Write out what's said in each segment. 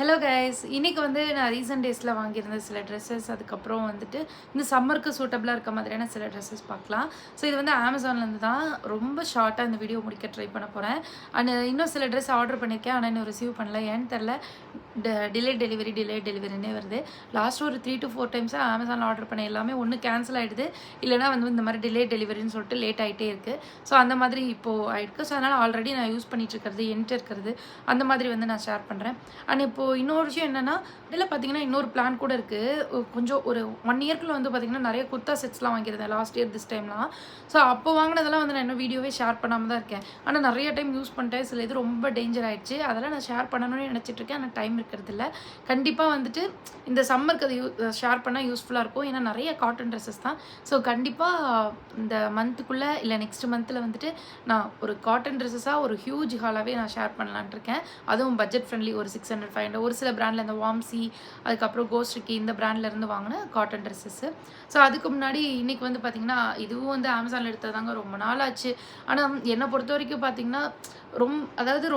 Hello guys, இன்றைக்கி வந்து நான் ரீசெண்ட் டேஸில் வாங்கியிருந்த சில ட்ரெஸ்ஸஸ், அதுக்கப்புறம் வந்துட்டு இந்த சம்மருக்கு சூட்டபிளாக இருக்க மாதிரியான சில ட்ரெஸ்ஸஸ் பார்க்கலாம். ஸோ இது வந்து அமேசான்லேருந்து தான். ரொம்ப ஷார்ட்டாக இந்த வீடியோ முடிக்க ட்ரை பண்ண போகிறேன். அண்ட் இன்னும் சில ட்ரெஸ் ஆர்டர் பண்ணியிருக்கேன், ஆனால் இன்னும் ரிசீவ் பண்ணல. ஏன்னு தெரில, டிலே டெலிவரினே வருது. லாஸ்ட் ஒரு 3 to 4 டைம்ஸாக அமேசானில் ஆர்டர் பண்ண எல்லாமே ஒன்று கேன்சல் ஆகிடுது, இல்லைனா வந்து இந்த மாதிரி டிலே டெலிவரின்னு சொல்லிட்டு லேட் ஆகிட்டே இருக்குது. ஸோ அந்த மாதிரி இப்போது ஆகிருக்கு. ஸோ அதனால் ஆல்ரெடி நான் யூஸ் பண்ணிகிட்டு இருக்கிறது, என்கிட்ட இருக்கிறது அந்த மாதிரி வந்து நான் ஷேர் பண்ணுறேன். அண்ட் இப்போது இன்னொரு விஷயம் என்னென்னா, இதில் பார்த்தீங்கன்னா இன்னொரு பிளான் கூட இருக்குது. கொஞ்சம் ஒரு 1 இயர்க்குள்ள வந்து பார்த்திங்கன்னா நிறைய குர்த்தா செட்ஸ்லாம் வாங்கியிருந்தேன் லாஸ்ட் இயர் திஸ் டைம்லாம். ஸோ அப்போ வாங்கினதெல்லாம் வந்து நான் இன்னும் வீடியோவே ஷேர் பண்ணாமல் தான் இருக்கேன். ஆனால் நிறைய டைம் யூஸ் பண்ணிட்டேன். சில இது ரொம்ப டேஞ்சர் ஆகிடுச்சு. அதெல்லாம் நான் ஷேர் பண்ணணும்னு நினச்சிட்டு இருக்கேன், ஆனால் டைம் இருக்கிறதில்ல. கண்டிப்பாக வந்துட்டு இந்த சம்மருக்கு அது ஷேர் பண்ணால் யூஸ்ஃபுல்லாக இருக்கும். ஏன்னா நிறைய காட்டன் ட்ரெஸ்ஸஸ் தான். ஸோ கண்டிப்பாக இந்த மந்த்துக்குள்ளே இல்லை நெக்ஸ்ட் மந்தில் வந்துட்டு நான் ஒரு காட்டன் ட்ரெஸ்ஸஸாக ஒரு ஹியூஜ் ஹாலாகவே நான் ஷேர் பண்ணலான் இருக்கேன். அதுவும் பட்ஜெட் ஃப்ரெண்ட்லி, ஒரு 600-500 ஒரு சில பிராண்டில் இந்த வாம்சி, அதுக்கப்புறம் கோஸ்ட்ரிக்கி, இந்த பிராண்ட்லேருந்து வாங்கின காட்டன் ட்ரெஸ்ஸஸ்ஸு. ஸோ அதுக்கு முன்னாடி இன்றைக்கி வந்து பார்த்திங்கன்னா இதுவும் வந்து அமேசானில் எடுத்ததாங்க. ரொம்ப நாள் ஆச்சு. ஆனால் என்னை பொறுத்த வரைக்கும் பார்த்திங்கன்னா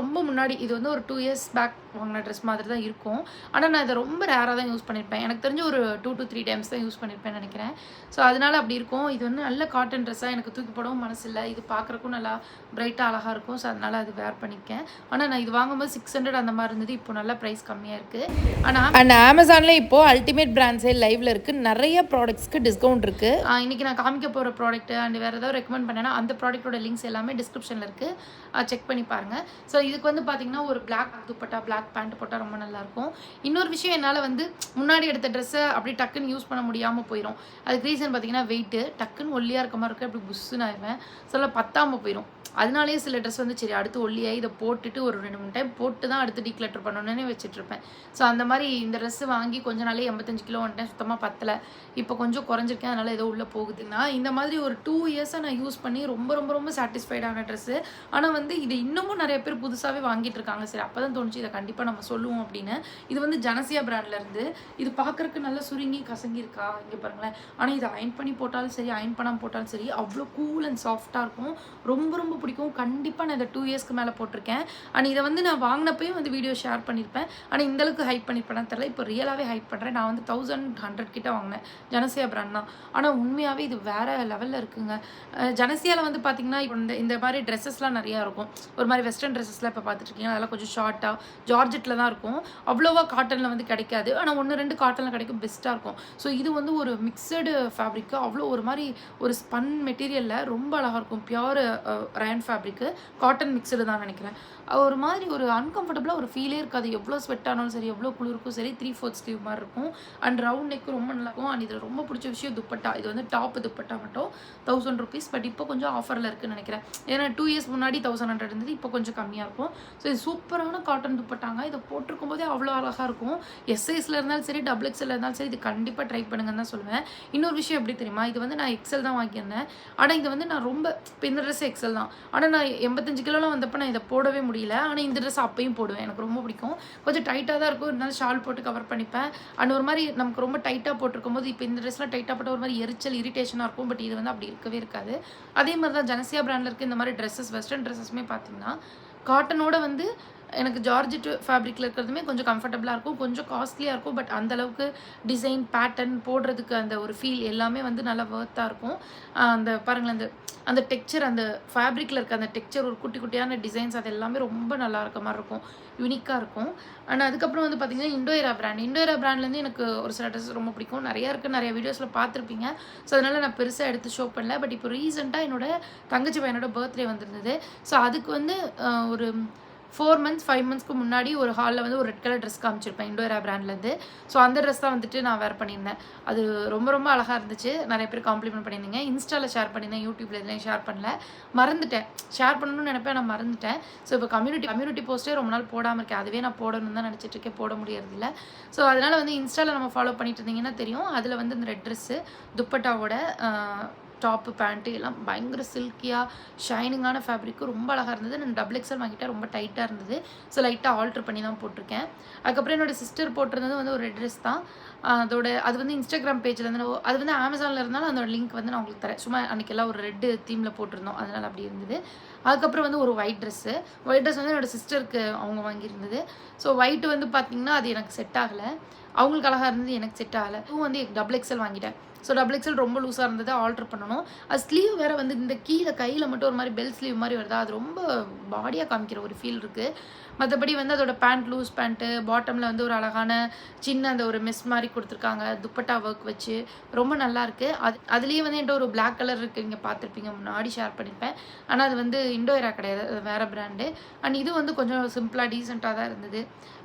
ரொம்ப முன்னாடி, இது வந்து ஒரு 2 years பேக் வாங்கின ட்ரெஸ் மாதிரி தான் இருக்கும். ஆனால் நான் இதை ரொம்ப ரேராக தான் யூஸ் பண்ணியிருப்பேன். எனக்கு தெரிஞ்சு ஒரு 2 to 3 டைம்ஸ் தான் யூஸ் பண்ணியிருப்பேன்னு நினைக்கிறேன். ஸோ அதனால் அப்படி இருக்கும். இது வந்து நல்ல காட்டன் ட்ரெஸ்ஸாக எனக்கு தூக்கி போடவும் மனசு இல்லை. இது பார்க்குறக்கும் நல்லா பிரைட்டாக அழகாக இருக்கும். ஸோ அதனால் அது வேர் பண்ணியிருக்கேன். ஆனால் நான் இது வாங்கும்போது 600 அந்த மாதிரி இருந்தது. இப்போ நல்ல ப்ரைஸ் கம்மியாக இருக்குது. ஆனால் அமேசானில் இப்போது அல்டிமேட் பிராண்ட் சேல் லைவில் இருக்குது. நிறைய ப்ராடக்ட்ஸ்க்கு டிஸ்கவுண்ட் இருக்குது. இன்றைக்கி நான் காமிக்க போகிற ப்ராடக்ட்டு அண்ட் வேறு ஏதாவது ரெக்கமெண்ட் பண்ணேன்னா அந்த ப்ராடக்ட்டோட லிங்க்ஸ் எல்லாமே டிஸ்கிரிப்ஷனில் இருக்குது. செக் பண்ணி பாருங்கள். ஸோ இதுக்கு வந்து பார்த்திங்கன்னா ஒரு பிளாக் துப்பட்டா, பிளாக் பேண்ட் போட்டால் ரொம்ப நல்லாயிருக்கும். இன்னொரு விஷயம், என்னால் வந்து முன்னாடி எடுத்த ட்ரெஸ்ஸை அப்படி டக்குன்னு யூஸ் பண்ண முடியாமல் போயிடும். அதுக்கு ரீசன் பார்த்திங்கன்னா வெயிட்டு. டக்குன்னு ஒல்லியாக இருக்க மாதிரி இருக்க, அப்படி புஷ்ஷுன்னு ஆயிடுவேன். சொல்ல பத்தாமல் போயிடும். அதனாலேயே சில ட்ரெஸ் வந்து சரி அடுத்து ஒல்லியாகி இதை போட்டுட்டு ஒரு 2-3 டைம் போட்டு தான் அடுத்து டீக்ளட்டர் பண்ணணுன்னே வச்சுட்ருப்பேன். ஸோ அந்த மாதிரி இந்த ட்ரெஸ்ஸு வாங்கி கொஞ்ச நாளே 85 கிலோ வந்துட்டேன். சுத்தமாக பத்தலை. இப்போ கொஞ்சம் குறைஞ்சிருக்கேன். அதனால் ஏதோ உள்ளே போகுதுன்னா இந்த மாதிரி ஒரு 2 இயர்ஸாக நான் யூஸ் பண்ணி ரொம்ப ரொம்ப ரொம்ப சாட்டிஸ்ஃபைடான ட்ரெஸ்ஸு. ஆனால் வந்து இது இன்னமும் நிறைய பேர் புதுசாகவே வாங்கிட்டு இருக்காங்க. சரி அப்போ தான் தோணுச்சு இதை கண்டிப்பாக நம்ம சொல்லுவோம் அப்படின்னு. இது வந்து ஜனசியா பிராண்ட்லேருந்து. இது பார்க்குறக்கு நல்லா சுருங்கி கசங்கி இருக்கா இங்கே பாருங்களேன். ஆனால் இது அயன் பண்ணி போட்டாலும் சரி, அயன் பண்ணாமல் போட்டாலும் சரி, அவ்வளோ கூல் அண்ட் சாஃப்டாக இருக்கும். ரொம்ப ரொம்ப பிடிக்கும். கண்டிப்பாக நான் இதை 2 இயர்ஸ்க்கு மேலே போட்டிருக்கேன். அண்ட் இதை வந்து நான் வாங்கினப்பையும் வந்து வீடியோ ஷேர் பண்ணியிருப்பேன். ஆனால் இந்தளவுக்கு ஹைப் பண்ணியிருப்பேன் தெரியல. இப்போ ரியலாகவே ஹைப் பண்ணுறேன். நான் வந்து 1100 கிட்ட வாங்கினேன். ஜனசியா பிராண்ட் தான். ஆனால் உண்மையாகவே இது வேறு லெவலில் இருக்குங்க. ஜனசியாவில் வந்து பார்த்திங்கன்னா இப்போ இந்த மாதிரி ட்ரெஸ்ஸஸ்லாம் நிறையா இருக்கும். ஒரு மாதிரி வெஸ்டர்ன் ட்ரெஸ்ஸஸ்லாம் இப்போ பார்த்துட்ருக்கீங்க. அதெல்லாம் கொஞ்சம் ஷார்ட்டாக ஜார்ஜெட்டில் தான் இருக்கும். அவ்வளோவா காட்டனில் வந்து கிடைக்காது. ஆனால் 1-2 காட்டனில் கிடைக்கும். பெஸ்ட்டாக இருக்கும். ஸோ இது வந்து ஒரு மிக்சடு ஃபேப்ரிக்கு. அவ்வளோ ஒரு மாதிரி ஒரு ஸ்பன் மெட்டீரியலில் ரொம்ப அழகாக இருக்கும். Pure rayon fabric. Cotton mixed தான் நினைக்கிறேன். ஒரு மாதிரி ஒரு அன்கம்ஃபர்டபுளாக ஒரு ஃபீலே இருக்காது. எவ்வளோ ஸ்வெட் ஆனாலும் சரி, எவ்வளோ குளிருக்கும் சரி, 3/4 ஸ்லீவ் மாதிரி இருக்கும். அண்ட் ரவுண்ட் நெக்கு ரொம்ப நல்லாயிருக்கும். அண்ட் இதில் ரொம்ப பிடிச்ச விஷயம் துப்பட்டா. இது வந்து டாப் துப்பட்டா மட்டும் 1000 rupees. பட் இப்போ கொஞ்சம் ஆஃபரில் இருக்குதுன்னு நினைக்கிறேன். ஏன்னா 2 இயர்ஸ் முன்னாடி 1100 இருந்தது. இப்போ கொஞ்சம் கம்மியாக இருக்கும். ஸோ இது சூப்பரான காட்டன் துப்பட்டாங்க. இதை போட்டிருக்கும் போதே அவ்வளோ அழகாக இருக்கும். எஸ்ஐஸில் இருந்தாலும் சரி, XXL இருந்தாலும் சரி, இது கண்டிப்பாக ட்ரை பண்ணுங்கன்னு தான் சொல்லுவேன். இன்னொரு விஷயம் எப்படி தெரியுமா, இது வந்து நான் XL தான் வாங்கியிருந்தேன். ஆனால் இது வந்து நான் ரொம்ப இப்போ இந்த ட்ரெஸ் XL தான். ஆனால் நான் 85 கிலோலாம் வந்தப்போ நான் இதை போடவே முடியல. ஆனால் இந்த ட்ரெஸ் அப்பையும் போடுவேன். எனக்கு ரொம்ப பிடிக்கும். கொஞ்சம் டைட்டாக தான் இருக்கும். இருந்தாலும் ஷால் போட்டு கவர் பண்ணிப்பேன். அண்ட் ஒரு மாதிரி நமக்கு ரொம்ப டைட்டாக போட்டிருக்கும் போது, இப்போ இந்த ட்ரெஸ்லாம் டைட்டாக போட்டால் ஒரு மாதிரி எரிச்சல், இரிட்டேஷனாக இருக்கும். பட் இது வந்து அப்படி இருக்கவே இருக்காது. அதே மாதிரி தான் ஜனசியா பிராண்டில் இருக்க இந்த மாதிரி ட்ரெஸ்ஸஸ், வெஸ்டர்ன் ட்ரெஸ்ஸஸ்மே பார்த்தீங்கன்னா காட்டனோட வந்து எனக்கு ஜார்ஜெட் ஃபேப்ரிக்கில் இருக்கிறதுமே கொஞ்சம் கம்ஃபர்டபுளாக இருக்கும். கொஞ்சம் காஸ்ட்லியாக இருக்கும். பட் அந்தளவுக்கு டிசைன், பேட்டர்ன் போடுறதுக்கு அந்த ஒரு ஃபீல் எல்லாமே வந்து நல்லா வர்த்தாக இருக்கும். அந்த பாருங்களேன், அந்த டெக்ஸ்சர், அந்த ஃபேப்ரிக்கில் இருக்க அந்த டெக்ஸ்சர், ஒரு குட்டி குட்டியான டிசைன்ஸ், அது எல்லாமே ரொம்ப நல்லா இருக்க மாதிரி இருக்கும். யூனிக்காக இருக்கும். அண்ட் அதுக்கப்புறம் வந்து பார்த்திங்கன்னா இண்டோரா பிராண்ட்லேருந்து எனக்கு ஒரு சில ட்ரெஸ் ரொம்ப பிடிக்கும். நிறையா இருக்குது. நிறைய வீடியோஸில் பார்த்துருப்பீங்க. ஸோ அதனால் நான் பெருசாக எடுத்து ஷோ பண்ணல. பட் இப்போ ரீசெண்டாக என்னோட தங்கச்சி பையனோட பர்த்டே வந்திருந்தது. ஸோ அதுக்கு வந்து ஒரு 4 months 5 monthsக்கு முன்னாடி ஒரு ஹாலில் வந்து ஒரு ரெட் கலர் ட்ரெஸ் காமிச்சிருப்பேன் இண்டோரா பிராண்ட்லேருந்து. ஸோ அந்த ட்ரெஸ் தான் வந்துட்டு நான் வேர் பண்ணியிருந்தேன். அது ரொம்ப ரொம்ப அழகாக இருந்துச்சு. நிறைய பேர் காம்ப்ளிமெண்ட் பண்ணியிருந்தீங்க. இன்ஸ்டாவில் ஷேர் பண்ணியிருந்தேன், யூடியூப்ல எதுலையும் ஷேர் பண்ணல. மறந்துட்டேன். ஷேர் பண்ணணும்னு நினைப்பேன், நான் மறந்துட்டேன். ஸோ இப்போ கம்யூனிட்டி போஸ்ட்டே ரொம்ப நாள் போடாமல் இருக்கேன். அதுவே நான் போடணும்னு தான் நினச்சிட்டு இருக்கேன். போட முடியறதில்ல. ஸோ அதனால் வந்து இன்ஸ்டாவில் நம்ம ஃபாலோ பண்ணிட்டு இருந்தீங்கன்னா தெரியும். அதில் வந்து இந்த ரெட் ட்ரெஸ்ஸு துப்பட்டாவோட டாப்பு பேண்ட்டு எல்லாம் பயங்கர சில்கியாக ஷைனிங்கான ஃபேப்ரிக்கு ரொம்ப அழகாக இருந்தது. நான் டபுள் எக்ஸல் வாங்கிட்டேன், ரொம்ப டைட்டாக இருந்தது. ஸோ லைட்டாக ஆல்ட்ரு பண்ணி தான் போட்டிருக்கேன். அதுக்கப்புறம் என்னோடய சிஸ்டர் போட்டிருந்தது வந்து ஒரு ரெட் ட்ரெஸ் தான். அது வந்து இன்ஸ்டாகிராம் பேஜில் இருந்து அது வந்து அமேசானில் இருந்தாலும் அதோட லிங்க் வந்து நான் உங்களுக்கு தரேன். சும்மா அன்றைக்கெல்லாம் ஒரு ரெட்டு தீமில் போட்டிருந்தோம், அதனால் அப்படி இருந்தது. அதுக்கப்புறம் வந்து ஒரு ஒயிட் ட்ரெஸ் வந்து என்னோடய சிஸ்டருக்கு அவங்க வாங்கியிருந்தது. ஸோ ஒயிட்டு வந்து பார்த்திங்கன்னா அது எனக்கு செட் ஆகலை. அவங்களுக்கு அழகாக இருந்தது, எனக்கு செட் ஆகலை. இதுவும் வந்து டபுள் எக்ஸல் வாங்கிட்டேன். ஸோ டபுள் எக்ஸல் ரொம்ப லூஸாக இருந்தது, ஆல்ட்ரு பண்ணணும். அது ஸ்லீவ் வேறு வந்து இந்த கீழே கையில் மட்டும் ஒரு மாதிரி பெல் ஸ்லீவ் மாதிரி வருதா, அது ரொம்ப பாடியாக காமிக்கிற ஒரு ஃபீல் இருக்குது. மற்றபடி வந்து அதோட பேண்ட் லூஸ் பேண்ட்டு, பாட்டமில் வந்து ஒரு அழகான சின்ன அந்த ஒரு மெஸ் மாதிரி கொடுத்துருக்காங்க, துப்பட்டா ஒர்க் வச்சு ரொம்ப நல்லாயிருக்கு. அதுலேயே வந்து என்கிட்ட ஒரு பிளாக் கலர் இருக்குது, இங்கே பார்த்துருப்பீங்க, முன்னாடி ஷேர் பண்ணியிருப்பேன். ஆனால் அது வந்து இண்டோயரா கிடையாது, அது வேறு பிராண்டு. அண்ட் இது வந்து கொஞ்சம் சிம்பிளாக டீசெண்டாக தான் இருந்தது.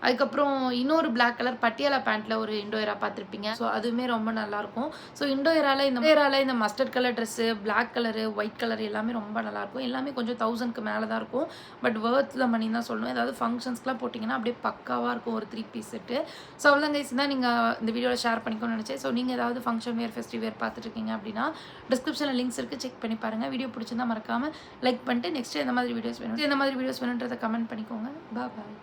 அதுக்கப்புறம் இன்னொரு பிளாக் கலர் பட்டியாலா பேண்ட்டில் ஒரு இண்டோயரா பார்த்துருப்பீங்க. ஸோ அதுவுமே ரொம்ப நல்லாயிருக்கும். ஸோ இண்டோயரால இந்த mustard colour dress, black colour, white colour எல்லாமே ரொம்ப நல்லாயிருக்கும். எல்லாமே கொஞ்சம் 1000க்கு மேலே தான் இருக்கும். பட் வர்த் த மணி தான் சொல்லணும். ஏதாவது ஃபங்க்ஷன்ஸ்க்குலாம் போட்டிங்கன்னா அப்படியே பக்காவாக இருக்கும் ஒரு 3 பீஸ் செட்டு. ஸோ அவ்வளோதான் கைஸ், தான் நீங்கள் இந்த வீடியோவில் ஷேர் பண்ணிக்கணும்னு நினச்சேன். ஸோ நீங்கள் ஏதாவது ஃபங்க்ஷன் வேர், ஃபெஸ்டிவ் வேர் பார்த்துட்ருக்கீங்க அப்படின்னா டிஸ்கிரிப்ஷனில் லிங்க்ஸ் இருக்குது, செக் பண்ணி பாருங்கள். வீடியோ பிடிச்சிருந்தா மறக்காமல் லைக் பண்ணிட்டு நெக்ஸ்ட்டு எந்த மாதிரி வீடியோஸ் வேணுன்றதை கமெண்ட் பண்ணிக்கோங்க. பாய்.